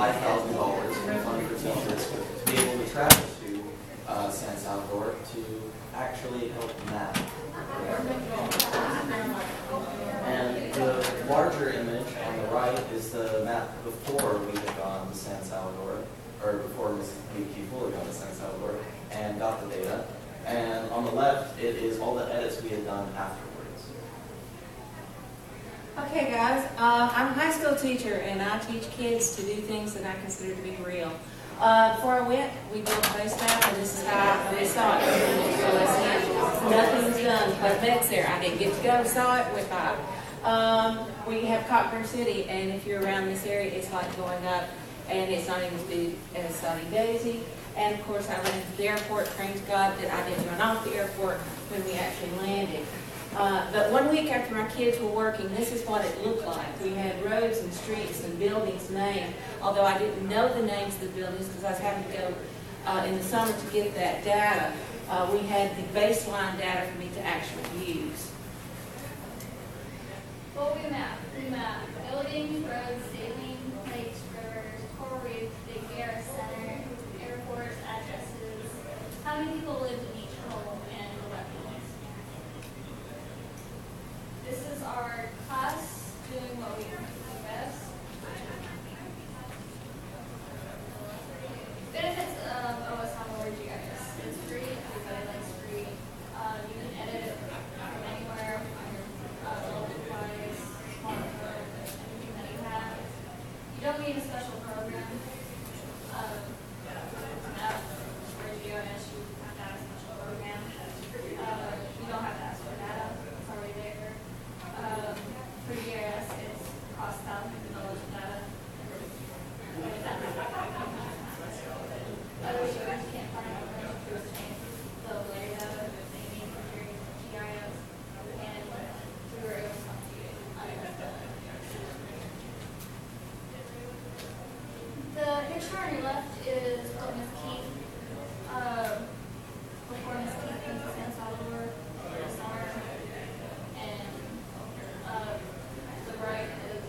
$5,000 from Fund for Teachers to be able to travel to San Salvador to actually help map there. And the larger image on the right is the map before we had gone to San Salvador, or before Mrs. Keith-leah had gone to San Salvador and got the data. And on the left, it is all the edits we had done afterwards. Okay, guys, I'm a high school teacher, and I teach kids to do things that I consider to be real. Before I went, we built a base map, and this is how I saw it. Nothing was done, but that's there. I didn't get to go, saw it, went by. We have Cockburn City, and if you're around this area, it's like going up, and it's not even as big as Sunny Daisy. And of course, I landed at the airport. Praise God that I didn't run off the airport when we actually landed. But 1 week after my kids were working, this is what it looked like. We had roads and streets and buildings named, although I didn't know the names of the buildings because I was having to go in the summer to get that data. We had the baseline data for me to actually use. Well, we map buildings, roads, sailing, lakes, rivers, coral reefs, the Guerra Center, airports, addresses, how many people lived in each home, and the weapons. This is our class doing what we do best. Benefits of OSM GIS. It's free. Everybody likes free. You can edit it from anywhere on your mobile device, smartphone, anything that you have. You don't need a special program. For GIS, you have to have a special program. You don't have to ask for data. It's already there. For GIS, it's cost thousands of dollars of data. Other shows can't find out to obtain the layer data that they need for your GIS, and we were able to compute the picture on your left is what Ms. Keith, before Ms. Keith came to San Salvador in the summer, and the right is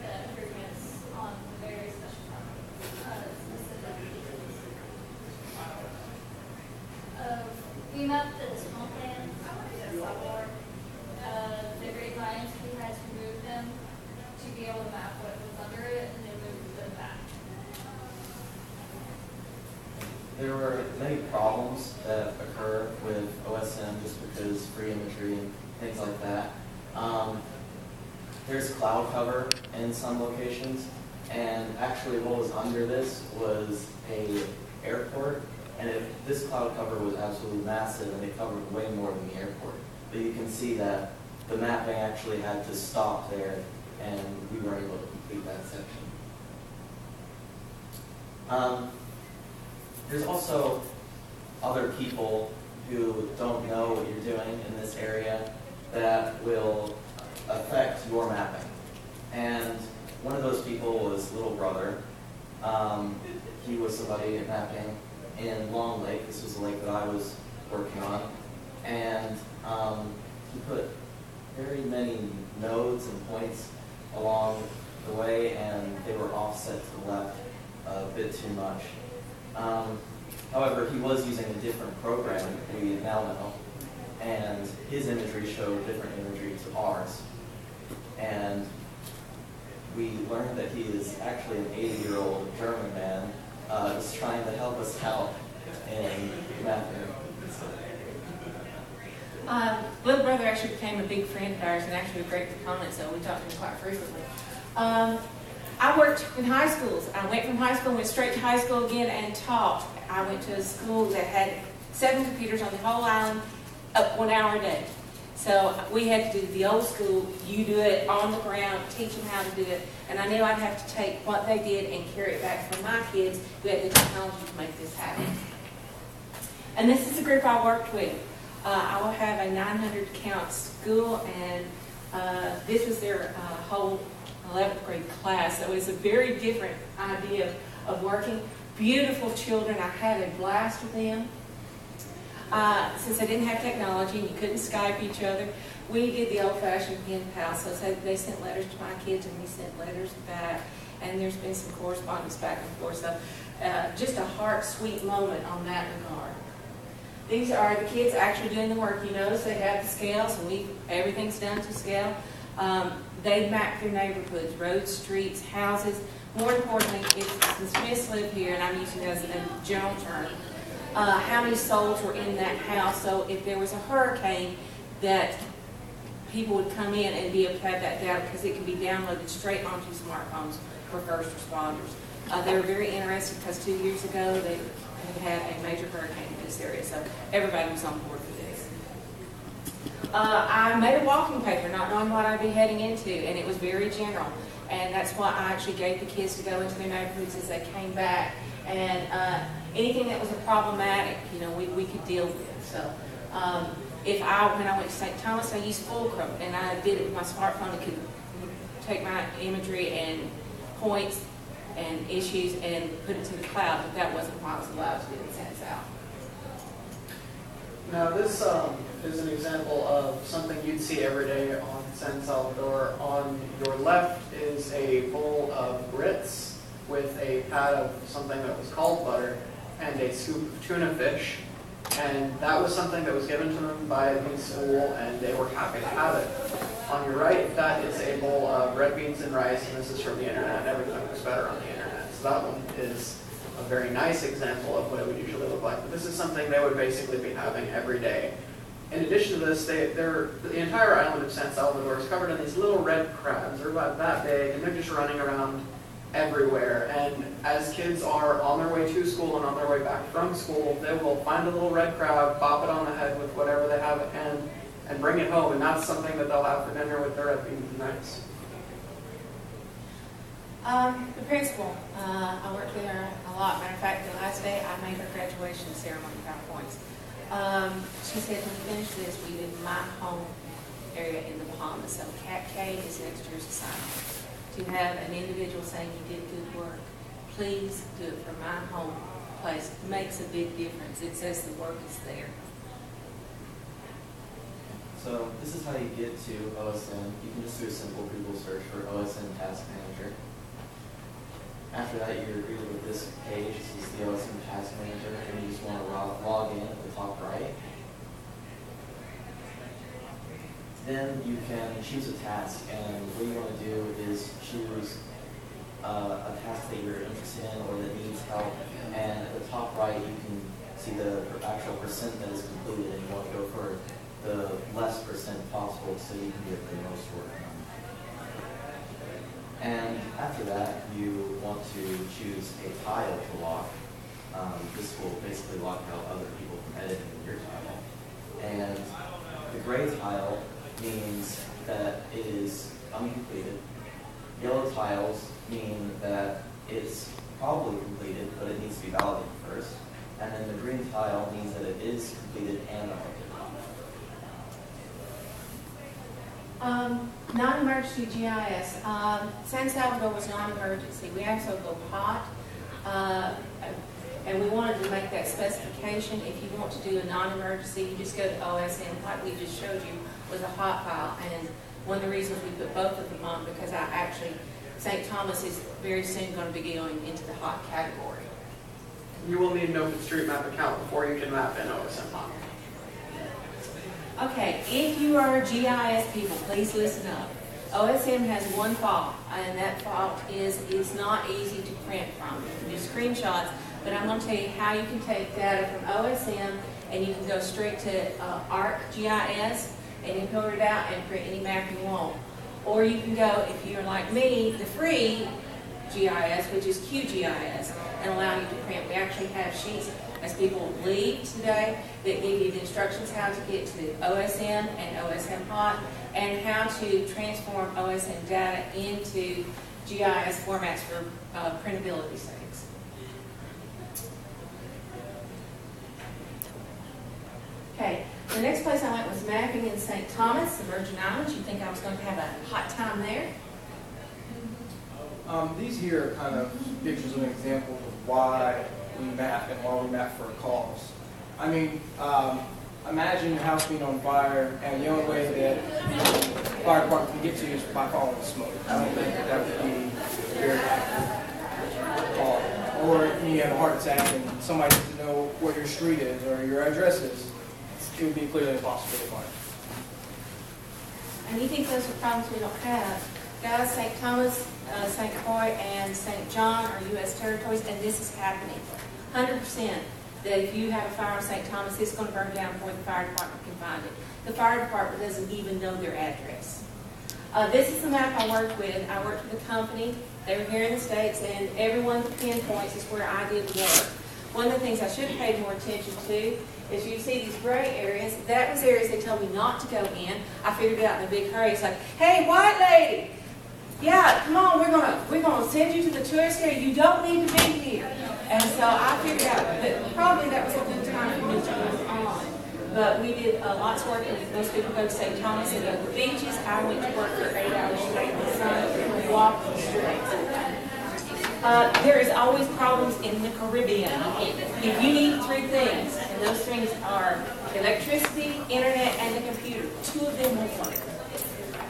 the improvements on the very special specific features. We mapped the decimal plans in San Salvador. The Great Lions, we had to move them to be able to map what was under it, and then move them back. There were many problems that occur with OSM just because free imagery and things like that. There's cloud cover in some locations, and actually what was under this was a airport, and this cloud cover was absolutely massive, and it covered way more than the airport. But you can see that the mapping actually had to stop there, and we weren't able to complete that section. There's also other people who don't know what you're doing in this area that will affect your mapping. And one of those people was Little Brother. He was somebody mapping in Long Lake. This was the lake that I was working on. And he put very many nodes and points along the way, and they were offset to the left a bit too much. However, he was using a different program, we now know, and his imagery showed different imagery to ours. And we learned that he is actually an 80-year-old German man who's trying to help us out in mapping. Little Brother actually became a big friend of ours and actually a great comment, so we talked to him quite frequently. I worked in high schools. I went from high school, went straight to high school again, and taught. I went to a school that had 7 computers on the whole island, up 1 hour a day. So we had to do the old school, you do it on the ground, teach them how to do it. And I knew I'd have to take what they did and carry it back for my kids who had the technology to make this happen. And this is the group I worked with. I will have a 900 count school, and this was their whole 11th grade class. So it was a very different idea of working. Beautiful children. I had a blast with them. Since I didn't have technology and you couldn't Skype each other, We did the old-fashioned pen pal, so they sent letters to my kids and we sent letters back, and there's been some correspondence back and forth, so just a heart-sweet moment on that regard. These are the kids actually doing the work. You notice they have the scales, and everything's done to scale. They map their neighborhoods, roads, streets, houses. More importantly, if the Smiths live here, and I'm using it as a general term, how many souls were in that house. So if there was a hurricane, that people would come in and be able to have that data, because it can be downloaded straight onto smartphones for first responders. They were very interested because 2 years ago they had a major hurricane in this area, so everybody was on board for this. I made a walking paper, not knowing what I'd be heading into, and it was very general. And that's why I actually gave the kids to go into their neighborhoods as they came back. And anything that was a problematic, we could deal with. So when I went to St. Thomas, I used Fulcrum, and I did it with my smartphone. It could take my imagery and points and issues and put it to the cloud, but that wasn't what I was allowed to do in San Sal. Now this is an example of something you'd see every day on San Salvador. On your left is a bowl of grits with a pat of something that was called butter and a scoop of tuna fish. And that was something that was given to them by the school, and they were happy to have it. On your right, that is a bowl of red beans and rice, and this is from the internet. Everything looks better on the internet. So that one is a very nice example of what it would usually look like. But this is something they would basically be having every day. In addition to this, the entire island of San Salvador is covered in these little red crabs. They're about that big, and they're just running around everywhere. And as kids are on their way to school and on their way back from school, they will find a little red crab, bop it on the head with whatever they have at hand, and bring it home. And that's something that they'll have for dinner with their red beans and rice. The principal, I worked with her a lot. Matter of fact, the last day I made her graduation ceremony PowerPoints. She said, when we finish this, we do my home area in the Bahamas. So Cat K is next year's assignment. To have an individual saying you did good work, please do it for my home place. It makes a big difference. It says the work is there. So this is how you get to OSM. You can just do a simple Google search for OSM Task Manager. After that, you're greeted with this page. This is the OSM Task Manager, and you just want to log in at the top right. Then you can choose a task, and what you want to do is choose a task that you're interested in or that needs help. And at the top right, you can see the actual percent that is completed, and you want to go for the less percent possible so you can get the most work done. And after that, you want to choose a tile to lock. This will basically lock out other people from editing your tile. And the gray tile means that it is uncompleted. Yellow tiles mean that it's probably completed, but it needs to be validated first. And then the green tile means that it is completed and updated. Non-emergency GIS. San Salvador was non-emergency. We actually go hot, and we wanted to make that specification. If you want to do a non-emergency, you just go to OSM, like we just showed you, with a hot file. And one of the reasons we put both of them on, because St. Thomas is very soon going to be going into the hot category. You will need an OpenStreetMap account before you can map in OSM Hot. Okay, if you are GIS people, please listen up. OSM has one fault, and that fault is not easy to print from. You can do screenshots, but I'm going to tell you how you can take data from OSM, and you can go straight to ArcGIS, and you can pull it out and print any map you want. Or you can go, if you're like me, the free GIS, which is QGIS, and allow you to print. We actually have sheets as people leave today that give you the instructions how to get to OSM and OSM Hot, and how to transform OSM data into GIS formats for printability sakes. Okay, the next place I went was mapping in St. Thomas, the Virgin Islands. You think I was going to have a hot time there? These here are kind of pictures of examples of why we map and why we map for a cause. I mean, imagine your house being on fire, and the only way that the fire department can get to you is by following smoke. I don't think that would be very accurate. Or you have a heart attack and somebody needs to know where your street is or your address is. It would be clearly impossible to find. And you think those are problems we don't have. Guys, St. Thomas, St. Croix, and St. John are U.S. territories, and this is happening. 100% that if you have a fire in St. Thomas, it's going to burn down before the fire department can find it. The fire department doesn't even know their address. This is the map I worked with. I worked with a company. They were here in the States, and every one of the pinpoints is where I did work. One of the things I should have paid more attention to is you see these gray areas. That was areas they told me not to go in. I figured it out in a big hurry. It's like, hey, white lady, yeah, come on, we're gonna send you to the tourist area. You don't need to be here. And so I figured out that probably that was a good time for me to move on. But we did lots of work with those people who go to St. Thomas and go to the beaches. I went to work for 8 hours straight in the sun and walked the streets. There is always problems in the Caribbean. If you need 3 things, and those things are electricity, internet, and the computer, 2 of them will work.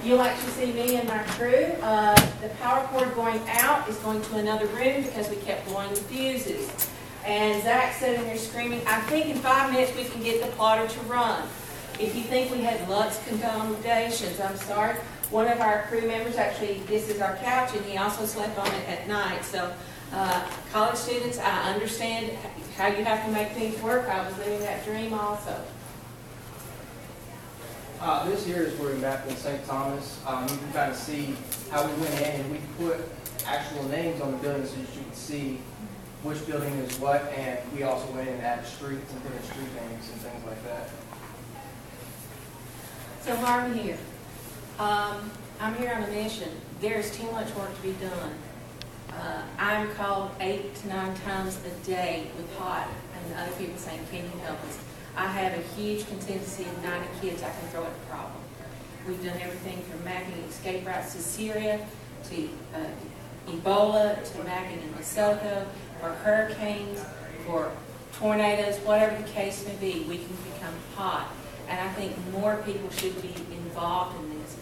You'll actually see me and my crew. The power cord going out is going to another room because we kept blowing the fuses. And Zach's sitting there screaming, I think in 5 minutes we can get the plotter to run. If you think we had Lux accommodations, I'm sorry. One of our crew members, actually, this is our couch, and he also slept on it at night. So, college students, I understand how you have to make things work. I was living that dream also. This here is where we mapped in St. Thomas. You can kind of see how we went in, and we put actual names on the buildings so that you can see which building is what, and we also went in and added streets and put in street names and things like that. So why are we here? I'm here on a mission. There's too much work to be done. I'm called 8 to 9 times a day with HOT and other people saying, can you help us? I have a huge contingency of 90 kids I can throw at the problem. We've done everything from mapping escape routes to Syria, to Ebola, to mapping in Lesotho, for hurricanes, for tornadoes, whatever the case may be, we can become HOT. And I think more people should be involved in this.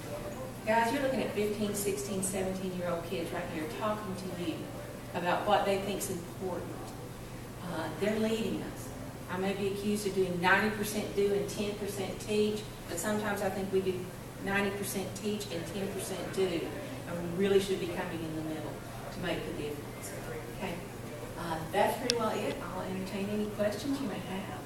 Guys, you're looking at 15, 16, 17-year-old kids right here talking to you about what they think is important. They're leading us. I may be accused of doing 90% do and 10% teach, but sometimes I think we do 90% teach and 10% do. And we really should be coming in the middle to make the difference. Okay, that's pretty well it. I'll entertain any questions you may have.